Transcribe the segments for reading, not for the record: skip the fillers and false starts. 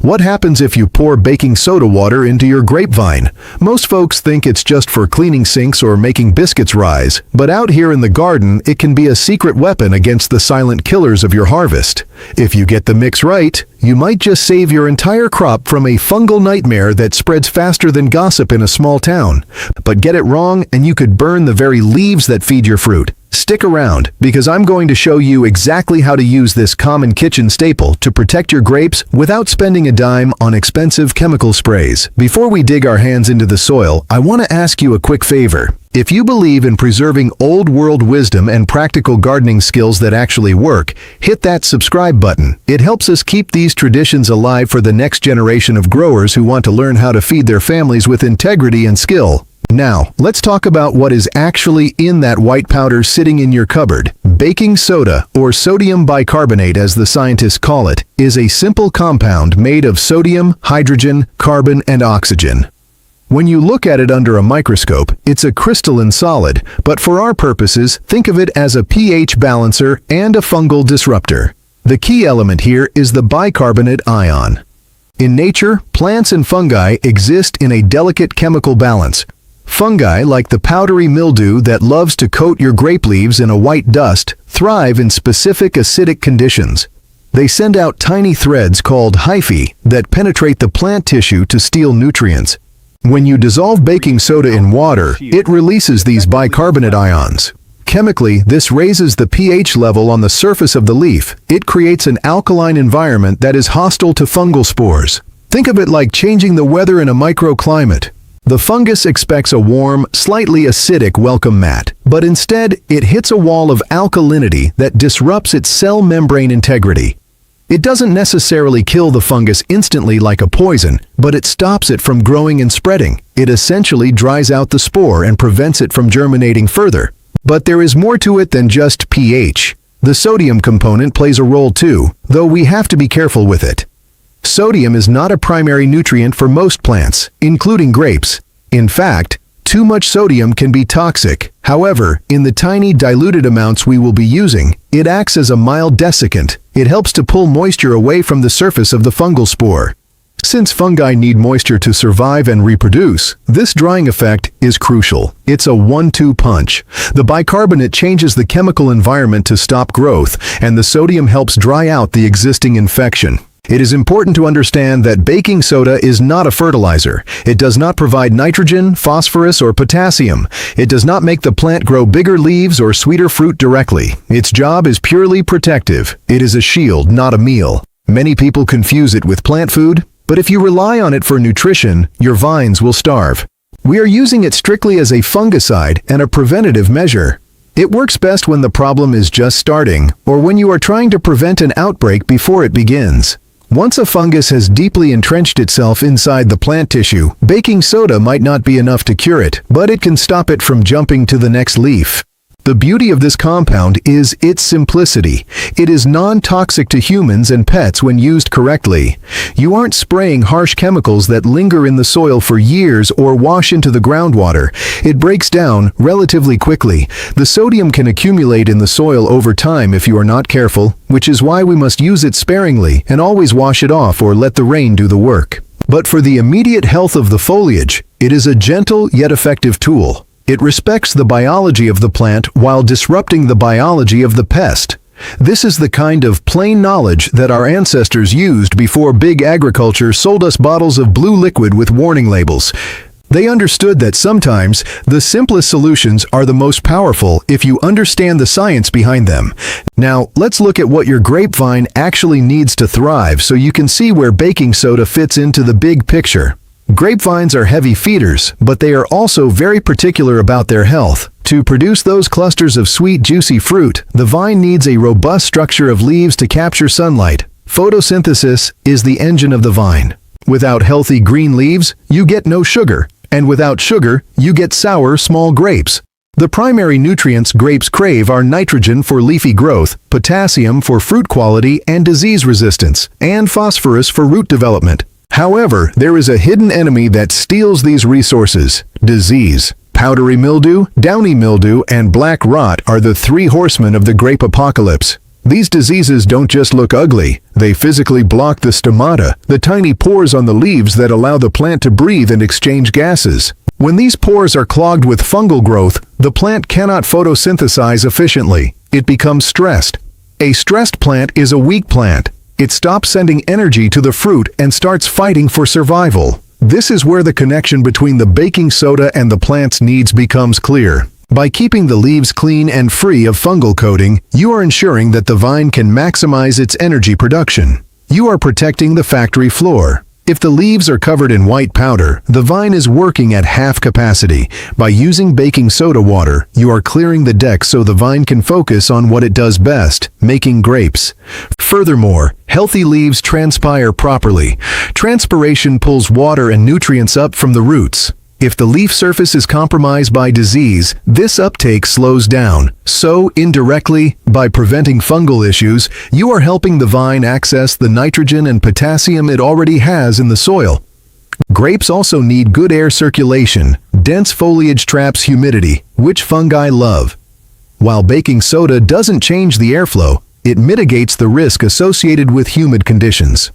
What happens if you pour baking soda water into your grapevine? Most folks think it's just for cleaning sinks or making biscuits rise, but out here in the garden, it can be a secret weapon against the silent killers of your harvest. If you get the mix right, you might just save your entire crop from a fungal nightmare that spreads faster than gossip in a small town. But get it wrong and you could burn the very leaves that feed your fruit. Stick around, because I'm going to show you exactly how to use this common kitchen staple to protect your grapes without spending a dime on expensive chemical sprays. Before we dig our hands into the soil, I want to ask you a quick favor. If you believe in preserving old world wisdom and practical gardening skills that actually work, hit that subscribe button. It helps us keep these traditions alive for the next generation of growers who want to learn how to feed their families with integrity and skill. Now, let's talk about what is actually in that white powder sitting in your cupboard. Baking soda, or sodium bicarbonate as the scientists call it, is a simple compound made of sodium, hydrogen, carbon, and oxygen. When you look at it under a microscope, it's a crystalline solid, but for our purposes, think of it as a pH balancer and a fungal disruptor. The key element here is the bicarbonate ion. In nature, plants and fungi exist in a delicate chemical balance. Fungi, like the powdery mildew that loves to coat your grape leaves in a white dust, thrive in specific acidic conditions. They send out tiny threads called hyphae that penetrate the plant tissue to steal nutrients. When you dissolve baking soda in water, it releases these bicarbonate ions. Chemically, this raises the pH level on the surface of the leaf. It creates an alkaline environment that is hostile to fungal spores. Think of it like changing the weather in a microclimate. The fungus expects a warm, slightly acidic welcome mat, but instead it hits a wall of alkalinity that disrupts its cell membrane integrity. It doesn't necessarily kill the fungus instantly like a poison, but it stops it from growing and spreading. It essentially dries out the spore and prevents it from germinating further. But there is more to it than just pH. The sodium component plays a role too, though we have to be careful with it. Sodium is not a primary nutrient for most plants, including grapes. In fact, too much sodium can be toxic. However, in the tiny diluted amounts we will be using, it acts as a mild desiccant. It helps to pull moisture away from the surface of the fungal spore. Since fungi need moisture to survive and reproduce, this drying effect is crucial. It's a 1-2 punch. The bicarbonate changes the chemical environment to stop growth, and the sodium helps dry out the existing infection. It is important to understand that baking soda is not a fertilizer. It does not provide nitrogen, phosphorus, or potassium. It does not make the plant grow bigger leaves or sweeter fruit directly. Its job is purely protective. It is a shield, not a meal. Many people confuse it with plant food, but if you rely on it for nutrition, your vines will starve. We are using it strictly as a fungicide and a preventative measure. It works best when the problem is just starting, or when you are trying to prevent an outbreak before it begins. Once a fungus has deeply entrenched itself inside the plant tissue, baking soda might not be enough to cure it, but it can stop it from jumping to the next leaf. The beauty of this compound is its simplicity. It is non-toxic to humans and pets when used correctly. You aren't spraying harsh chemicals that linger in the soil for years or wash into the groundwater. It breaks down relatively quickly. The sodium can accumulate in the soil over time if you are not careful, which is why we must use it sparingly and always wash it off or let the rain do the work. But for the immediate health of the foliage, it is a gentle yet effective tool. It respects the biology of the plant while disrupting the biology of the pest. This is the kind of plain knowledge that our ancestors used before big agriculture sold us bottles of blue liquid with warning labels. They understood that sometimes the simplest solutions are the most powerful if you understand the science behind them. Now, let's look at what your grapevine actually needs to thrive so you can see where baking soda fits into the big picture. Grapevines are heavy feeders, but they are also very particular about their health. To produce those clusters of sweet, juicy fruit, the vine needs a robust structure of leaves to capture sunlight. Photosynthesis is the engine of the vine. Without healthy green leaves, you get no sugar, and without sugar, you get sour, small grapes. The primary nutrients grapes crave are nitrogen for leafy growth, potassium for fruit quality and disease resistance, and phosphorus for root development. However, there is a hidden enemy that steals these resources: disease. Powdery mildew, downy mildew, and black rot are the three horsemen of the grape apocalypse. These diseases don't just look ugly, they physically block the stomata, the tiny pores on the leaves that allow the plant to breathe and exchange gases. When these pores are clogged with fungal growth, the plant cannot photosynthesize efficiently. It becomes stressed. A stressed plant is a weak plant. It stops sending energy to the fruit and starts fighting for survival. This is where the connection between the baking soda and the plant's needs becomes clear. By keeping the leaves clean and free of fungal coating, you are ensuring that the vine can maximize its energy production. You are protecting the factory floor. If the leaves are covered in white powder, the vine is working at half capacity. By using baking soda water, you are clearing the deck so the vine can focus on what it does best, making grapes. Furthermore, healthy leaves transpire properly. Transpiration pulls water and nutrients up from the roots. If the leaf surface is compromised by disease, this uptake slows down. So, indirectly, by preventing fungal issues, you are helping the vine access the nitrogen and potassium it already has in the soil. Grapes also need good air circulation. Dense foliage traps humidity, which fungi love. While baking soda doesn't change the airflow, it mitigates the risk associated with humid conditions.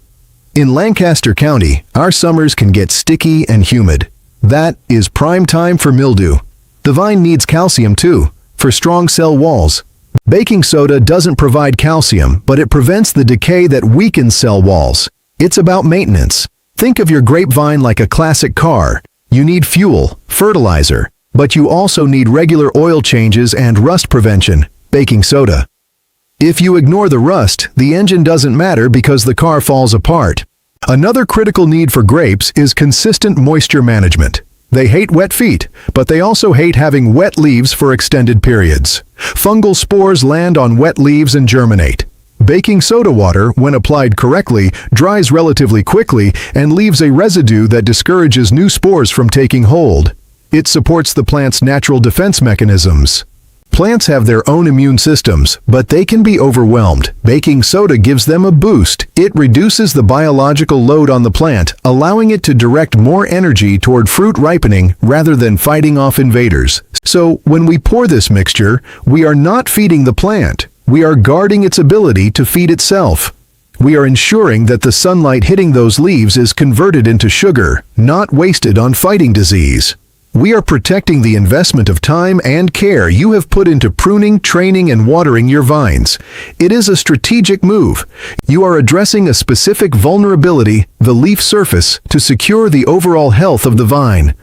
In Lancaster County, our summers can get sticky and humid. That is prime time for mildew. The vine needs calcium too, for strong cell walls. Baking soda doesn't provide calcium, but it prevents the decay that weakens cell walls. It's about maintenance. Think of your grapevine like a classic car. You need fuel, fertilizer, but you also need regular oil changes and rust prevention, baking soda. If you ignore the rust, the engine doesn't matter because the car falls apart. Another critical need for grapes is consistent moisture management. They hate wet feet, but they also hate having wet leaves for extended periods. Fungal spores land on wet leaves and germinate. Baking soda water, when applied correctly, dries relatively quickly and leaves a residue that discourages new spores from taking hold. It supports the plant's natural defense mechanisms. Plants have their own immune systems, but they can be overwhelmed. Baking soda gives them a boost. It reduces the biological load on the plant, allowing it to direct more energy toward fruit ripening rather than fighting off invaders. So, when we pour this mixture, we are not feeding the plant. We are guarding its ability to feed itself. We are ensuring that the sunlight hitting those leaves is converted into sugar, not wasted on fighting disease. We are protecting the investment of time and care you have put into pruning, training, and watering your vines. It is a strategic move. You are addressing a specific vulnerability, the leaf surface, to secure the overall health of the vine.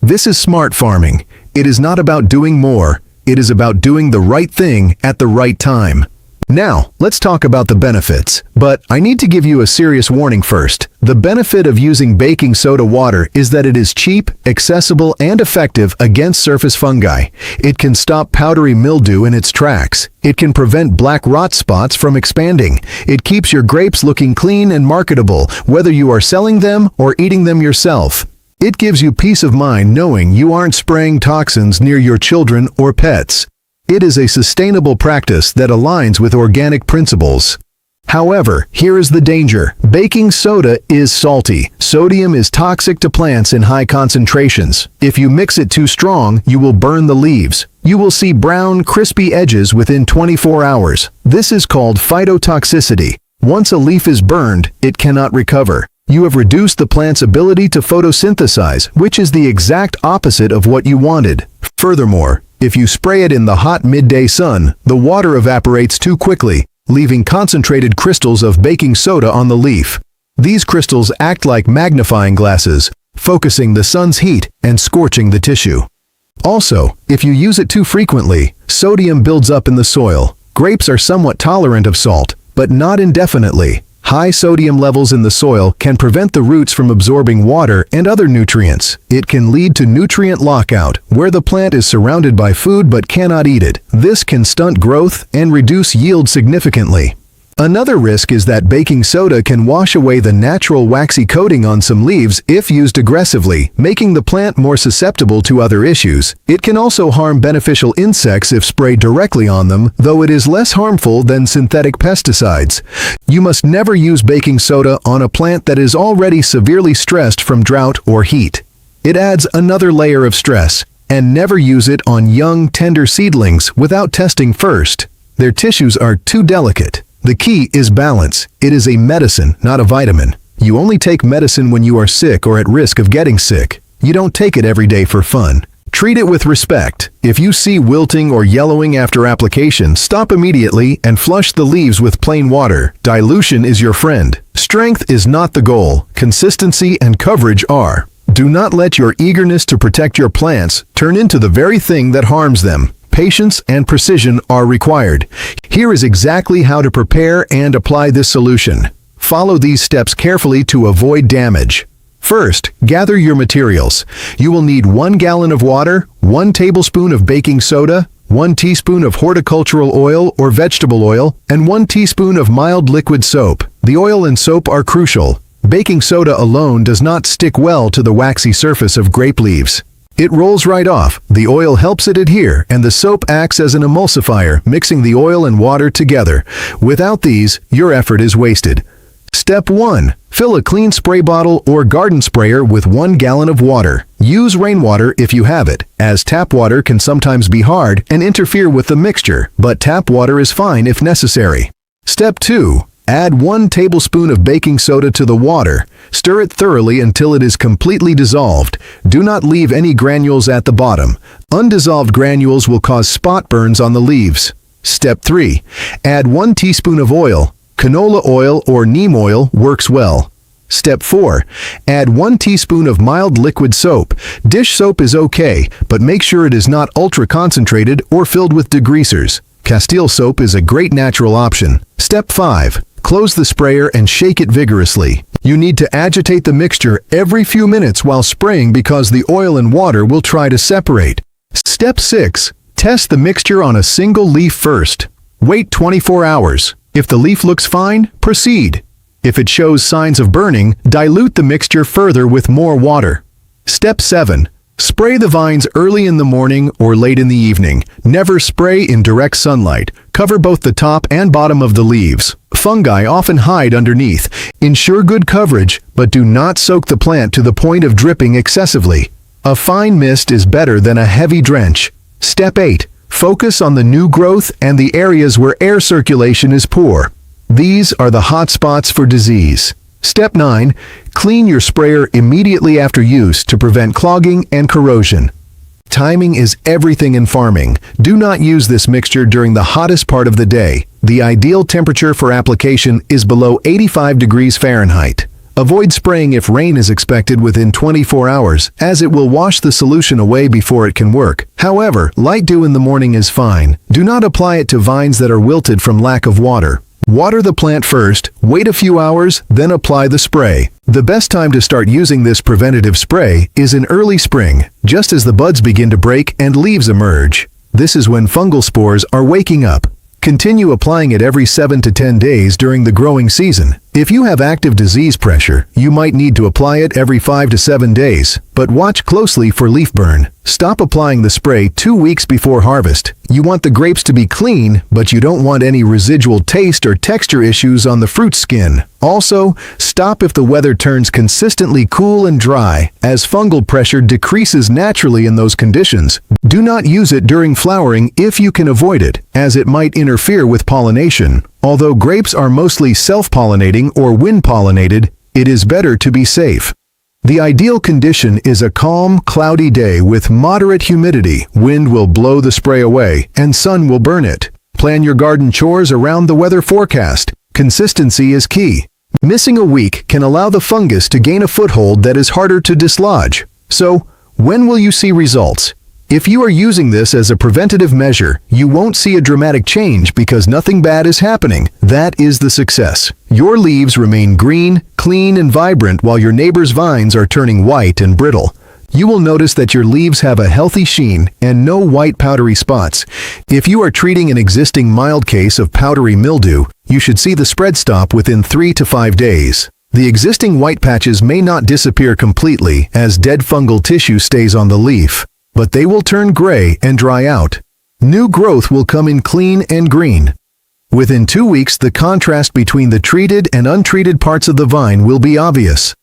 This is smart farming. It is not about doing more. It is about doing the right thing at the right time. Now, let's talk about the benefits. But I need to give you a serious warning first. The benefit of using baking soda water is that it is cheap, accessible, and effective against surface fungi. It can stop powdery mildew in its tracks. It can prevent black rot spots from expanding. It keeps your grapes looking clean and marketable, whether you are selling them or eating them yourself. It gives you peace of mind knowing you aren't spraying toxins near your children or pets. It is a sustainable practice that aligns with organic principles. However, here is the danger. Baking soda is salty. Sodium is toxic to plants in high concentrations. If you mix it too strong, you will burn the leaves. You will see brown, crispy edges within 24 hours. This is called phytotoxicity. Once a leaf is burned, it cannot recover. You have reduced the plant's ability to photosynthesize, which is the exact opposite of what you wanted. Furthermore, if you spray it in the hot midday sun, the water evaporates too quickly, leaving concentrated crystals of baking soda on the leaf. These crystals act like magnifying glasses, focusing the sun's heat and scorching the tissue. Also, if you use it too frequently, sodium builds up in the soil. Grapes are somewhat tolerant of salt, but not indefinitely. High sodium levels in the soil can prevent the roots from absorbing water and other nutrients. It can lead to nutrient lockout, where the plant is surrounded by food but cannot eat it. This can stunt growth and reduce yield significantly. Another risk is that baking soda can wash away the natural waxy coating on some leaves if used aggressively, making the plant more susceptible to other issues. It can also harm beneficial insects if sprayed directly on them, though it is less harmful than synthetic pesticides. You must never use baking soda on a plant that is already severely stressed from drought or heat. It adds another layer of stress, and never use it on young, tender seedlings without testing first. Their tissues are too delicate. The key is balance. It is a medicine, not a vitamin. You only take medicine when you are sick or at risk of getting sick. You don't take it every day for fun. Treat it with respect. If you see wilting or yellowing after application, stop immediately and flush the leaves with plain water. Dilution is your friend. Strength is not the goal. Consistency and coverage are. Do not let your eagerness to protect your plants turn into the very thing that harms them. Patience and precision are required. Here is exactly how to prepare and apply this solution. Follow these steps carefully to avoid damage. First, gather your materials. You will need 1 gallon of water, 1 tablespoon of baking soda, 1 teaspoon of horticultural oil or vegetable oil, and 1 teaspoon of mild liquid soap. The oil and soap are crucial. Baking soda alone does not stick well to the waxy surface of grape leaves. It rolls right off, the oil helps it adhere, and the soap acts as an emulsifier, mixing the oil and water together. Without these, your effort is wasted. Step 1. Fill a clean spray bottle or garden sprayer with 1 gallon of water. Use rainwater if you have it, as tap water can sometimes be hard and interfere with the mixture, but tap water is fine if necessary. Step 2. Add 1 tablespoon of baking soda to the water. Stir it thoroughly until it is completely dissolved. Do not leave any granules at the bottom. Undissolved granules will cause spot burns on the leaves. Step 3. Add 1 teaspoon of oil. Canola oil or neem oil works well. Step 4. Add 1 teaspoon of mild liquid soap. Dish soap is okay, but make sure it is not ultra-concentrated or filled with degreasers. Castile soap is a great natural option. Step 5. Close the sprayer and shake it vigorously. You need to agitate the mixture every few minutes while spraying because the oil and water will try to separate. Step 6. Test the mixture on a single leaf first. Wait 24 hours. If the leaf looks fine, proceed. If it shows signs of burning, dilute the mixture further with more water. Step 7. Spray the vines early in the morning or late in the evening. Never spray in direct sunlight. Cover both the top and bottom of the leaves. Fungi often hide underneath. Ensure good coverage, but do not soak the plant to the point of dripping excessively. A fine mist is better than a heavy drench. Step 8. Focus on the new growth and the areas where air circulation is poor. These are the hot spots for disease. Step 9. Clean your sprayer immediately after use to prevent clogging and corrosion. Timing is everything in farming. Do not use this mixture during the hottest part of the day. The ideal temperature for application is below 85 degrees Fahrenheit. Avoid spraying if rain is expected within 24 hours, as it will wash the solution away before it can work. However, light dew in the morning is fine. Do not apply it to vines that are wilted from lack of water. Water the plant first, wait a few hours, then apply the spray. The best time to start using this preventative spray is in early spring, just as the buds begin to break and leaves emerge. This is when fungal spores are waking up. Continue applying it every 7 to 10 days during the growing season. If you have active disease pressure, you might need to apply it every 5 to 7 days, but watch closely for leaf burn. Stop applying the spray 2 weeks before harvest. You want the grapes to be clean, but you don't want any residual taste or texture issues on the fruit skin. Also, stop if the weather turns consistently cool and dry, as fungal pressure decreases naturally in those conditions. Do not use it during flowering if you can avoid it, as it might interfere with pollination. Although grapes are mostly self-pollinating or wind-pollinated, it is better to be safe. The ideal condition is a calm, cloudy day with moderate humidity. Wind will blow the spray away, and sun will burn it. Plan your garden chores around the weather forecast. Consistency is key. Missing a week can allow the fungus to gain a foothold that is harder to dislodge. So, when will you see results? If you are using this as a preventative measure, you won't see a dramatic change because nothing bad is happening. That is the success. Your leaves remain green, clean, and vibrant while your neighbor's vines are turning white and brittle. You will notice that your leaves have a healthy sheen and no white powdery spots. If you are treating an existing mild case of powdery mildew, you should see the spread stop within 3 to 5 days. The existing white patches may not disappear completely as dead fungal tissue stays on the leaf, but they will turn gray and dry out. New growth will come in clean and green. Within 2 weeks, the contrast between the treated and untreated parts of the vine will be obvious.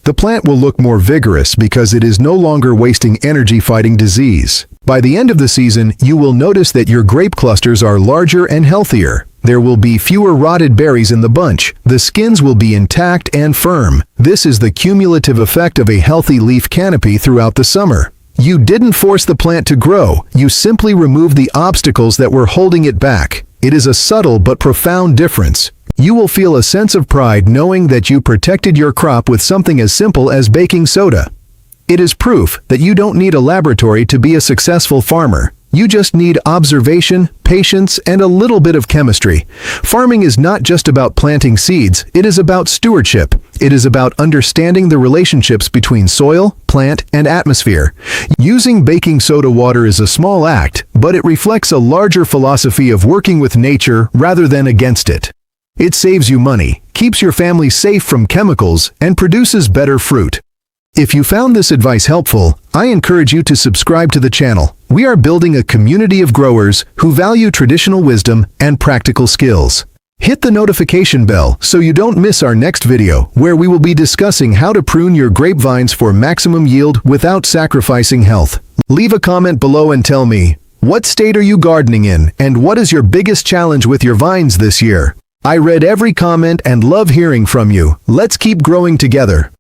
The plant will look more vigorous because it is no longer wasting energy fighting disease. By the end of the season, you will notice that your grape clusters are larger and healthier. There will be fewer rotted berries in the bunch. The skins will be intact and firm. This is the cumulative effect of a healthy leaf canopy throughout the summer. You didn't force the plant to grow, you simply removed the obstacles that were holding it back. It is a subtle but profound difference. You will feel a sense of pride knowing that you protected your crop with something as simple as baking soda. It is proof that you don't need a laboratory to be a successful farmer. You just need observation, patience, and a little bit of chemistry. Farming is not just about planting seeds, it is about stewardship. It is about understanding the relationships between soil, plant, and atmosphere. Using baking soda water is a small act, but it reflects a larger philosophy of working with nature rather than against it. It saves you money, keeps your family safe from chemicals, and produces better fruit. If you found this advice helpful, I encourage you to subscribe to the channel. We are building a community of growers who value traditional wisdom and practical skills. Hit the notification bell so you don't miss our next video, where we will be discussing how to prune your grapevines for maximum yield without sacrificing health. Leave a comment below and tell me, what state are you gardening in, and what is your biggest challenge with your vines this year? I read every comment and love hearing from you. Let's keep growing together.